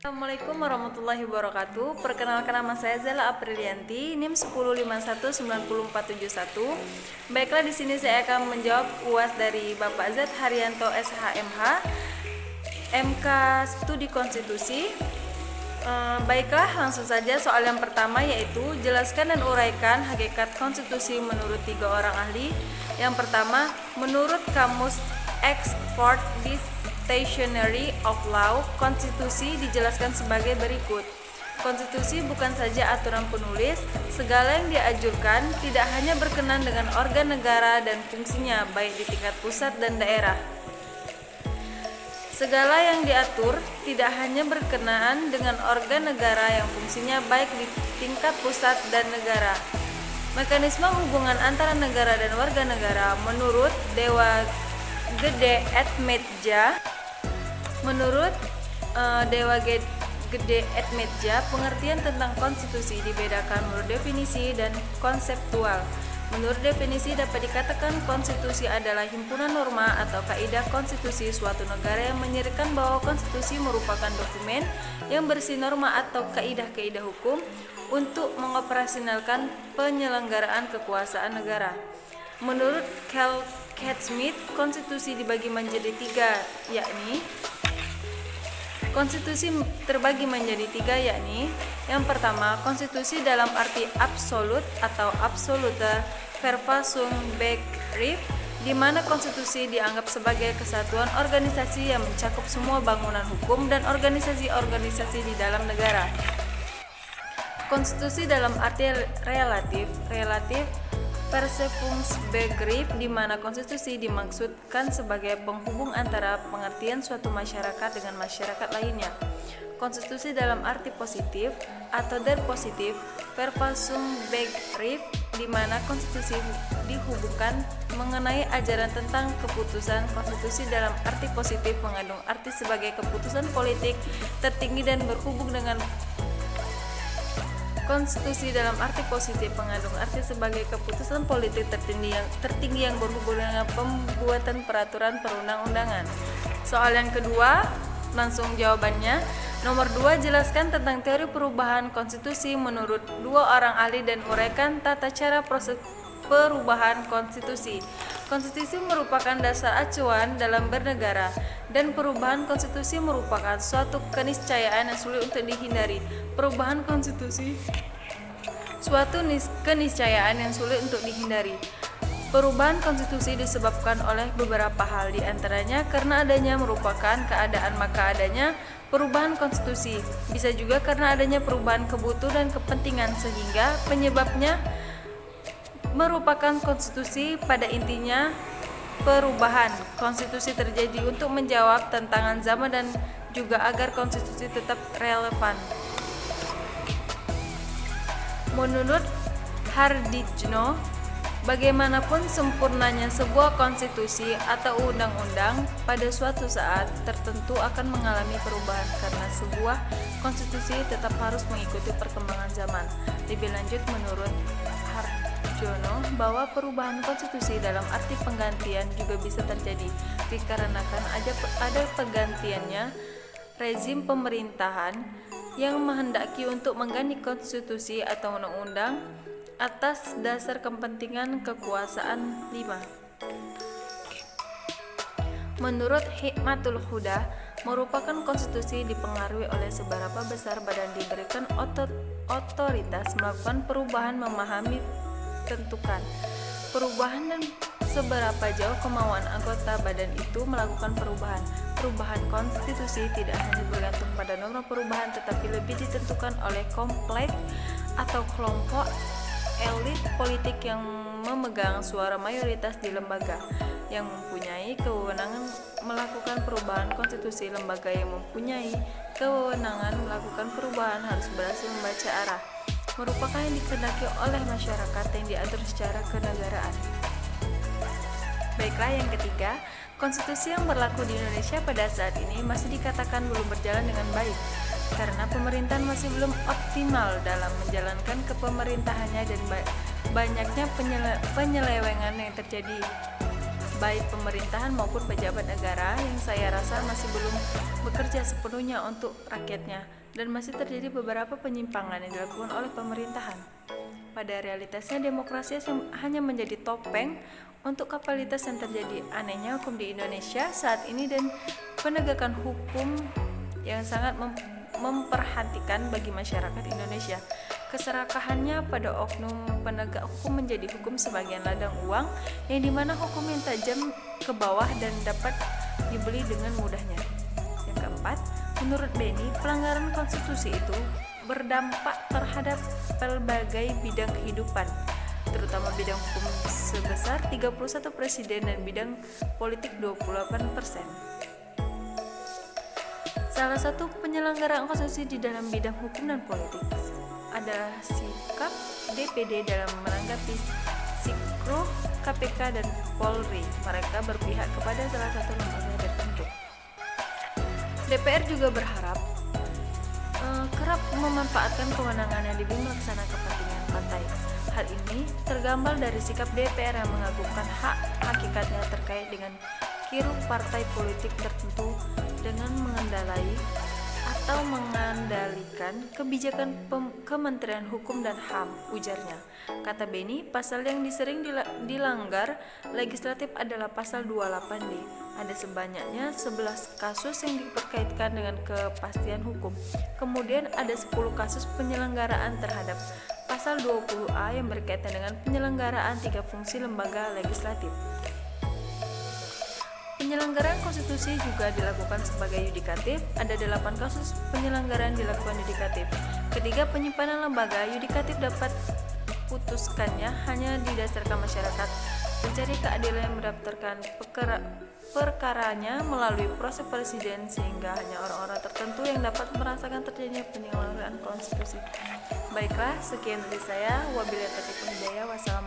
Assalamualaikum warahmatullahi wabarakatuh. Perkenalkan, nama saya Zela Aprilianti, NIM 10519041. Baiklah, di sini saya akan menjawab UAS dari Bapak Z Haryanto SHMH, MK Studi Konstitusi. Baiklah, langsung saja soal yang pertama, yaitu jelaskan dan uraikan hakikat konstitusi menurut 3 orang ahli. Yang pertama, menurut Kamus Oxford Dictionary of Law, konstitusi dijelaskan sebagai berikut. Konstitusi bukan saja aturan penulis, segala yang diajukan tidak hanya berkenan dengan organ negara dan fungsinya, baik di tingkat pusat dan daerah. Segala yang diatur tidak hanya berkenaan dengan organ negara yang fungsinya baik di tingkat pusat dan negara. Mekanisme hubungan antara negara dan warga negara menurut Dewa Gede Atmaja. Menurut Dewa Gede Atmaja, pengertian tentang konstitusi dibedakan menurut definisi dan konseptual. Menurut definisi dapat dikatakan konstitusi adalah himpunan norma atau kaidah konstitusi suatu negara yang menyatakan bahwa konstitusi merupakan dokumen yang berisi norma atau kaidah-kaidah hukum untuk mengoperasionalkan penyelenggaraan kekuasaan negara. Menurut Carl Smith, konstitusi dibagi menjadi 3, yakni konstitusi terbagi menjadi 3, yakni yang pertama, konstitusi dalam arti absolut atau absolute Verfassungsbegriff, di mana konstitusi dianggap sebagai kesatuan organisasi yang mencakup semua bangunan hukum dan organisasi-organisasi di dalam negara. Konstitusi dalam arti relatif Verfassungsbegriff, di mana konstitusi dimaksudkan sebagai penghubung antara pengertian suatu masyarakat dengan masyarakat lainnya. Konstitusi dalam arti positif atau der positif Verfassungsbegriff, di mana konstitusi dihubungkan mengenai ajaran tentang keputusan. Konstitusi dalam arti positif mengandung arti sebagai keputusan politik tertinggi dan berhubung dengan konstitusi dalam arti positif mengandung arti sebagai keputusan politik tertinggi yang berhubung dengan pembuatan peraturan perundang-undangan. Soal yang kedua, langsung jawabannya. Nomor 2, jelaskan tentang teori perubahan konstitusi menurut 2 orang ahli dan uraikan tata cara proses perubahan konstitusi. Konstitusi merupakan dasar acuan dalam bernegara, dan perubahan konstitusi merupakan suatu keniscayaan yang sulit untuk dihindari. Perubahan konstitusi suatu keniscayaan yang sulit untuk dihindari. Perubahan konstitusi disebabkan oleh beberapa hal, di antaranya karena adanya merupakan keadaan maka adanya perubahan konstitusi. Bisa juga karena adanya perubahan kebutuhan dan kepentingan, sehingga penyebabnya merupakan konstitusi. Pada intinya, perubahan konstitusi terjadi untuk menjawab tantangan zaman dan juga agar konstitusi tetap relevan. Menurut Hardijno, bagaimanapun sempurnanya sebuah konstitusi atau undang-undang, pada suatu saat tertentu akan mengalami perubahan karena sebuah konstitusi tetap harus mengikuti perkembangan zaman. Lebih lanjut, menurut Hardijno, bahwa perubahan konstitusi dalam arti penggantian juga bisa terjadi dikarenakan ada penggantiannya rezim pemerintahan yang menghendaki untuk mengganti konstitusi atau undang-undang atas dasar kepentingan kekuasaan. 5. Menurut Hikmatul Huda, merupakan konstitusi dipengaruhi oleh seberapa besar badan diberikan otoritas melakukan perubahan, memahami tentukan perubahan, dan seberapa jauh kemauan anggota badan itu melakukan perubahan. Perubahan konstitusi tidak hanya bergantung pada norma perubahan, tetapi lebih ditentukan oleh komplek atau kelompok elit politik yang memegang suara mayoritas di lembaga yang mempunyai kewenangan melakukan perubahan konstitusi. Lembaga yang mempunyai kewenangan melakukan perubahan harus berhasil membaca arah, merupakan yang dikehendaki oleh masyarakat yang diatur secara kenegaraan. Baiklah, yang ketiga, konstitusi yang berlaku di Indonesia pada saat ini masih dikatakan belum berjalan dengan baik karena pemerintahan masih belum optimal dalam menjalankan kepemerintahannya dan banyaknya penyelewengan yang terjadi. baik pemerintahan maupun pejabat negara yang saya rasa masih belum bekerja sepenuhnya untuk rakyatnya dan masih terjadi beberapa penyimpangan yang dilakukan oleh pemerintahan. Pada realitasnya demokrasi hanya menjadi topeng untuk kapabilitas yang terjadi. Anehnya hukum di Indonesia saat ini dan penegakan hukum yang sangat memperhatikan bagi masyarakat Indonesia. Keserakahannya pada oknum penegak hukum menjadi hukum sebagian ladang uang yang dimana hukum yang tajam ke bawah dan dapat dibeli dengan mudahnya. Yang keempat, menurut Beni, pelanggaran konstitusi itu berdampak terhadap berbagai bidang kehidupan, terutama bidang hukum sebesar 31% dan bidang politik 28%. Salah satu penyelenggaraan konstitusi di dalam bidang hukum dan politik adalah sikap DPD dalam menanggapi Sikruh, KPK, dan Polri. Mereka berpihak kepada salah satu lembaga tertentu. DPR juga berharap kerap memanfaatkan kewenangannya demi melaksanakan kepentingan partai. Hal ini tergambar dari sikap DPR yang mengagungkan hak hakikatnya terkait dengan kiruk partai politik tertentu dengan mengandalkan kebijakan Kementerian Hukum dan HAM, ujarnya. Kata Beni, pasal yang sering dilanggar legislatif adalah pasal 28D. Ada sebanyaknya 11 kasus yang diperkaitkan dengan kepastian hukum. Kemudian ada 10 kasus penyelenggaraan terhadap pasal 20A yang berkaitan dengan penyelenggaraan 3 fungsi lembaga legislatif. Penyelenggaraan konstitusi juga dilakukan sebagai yudikatif. Ada 8 kasus penyelenggaraan dilakukan yudikatif. Ketiga, penyimpanan lembaga yudikatif dapat putuskannya hanya didasarkan masyarakat mencari keadilan yang mendaftarkan perkaranya melalui proses presiden, sehingga hanya orang-orang tertentu yang dapat merasakan terjadinya penyelenggaraan konstitusi. Baiklah, sekian dari saya. Wabillahi taufiq wal hidayah. Wassalamualaikum.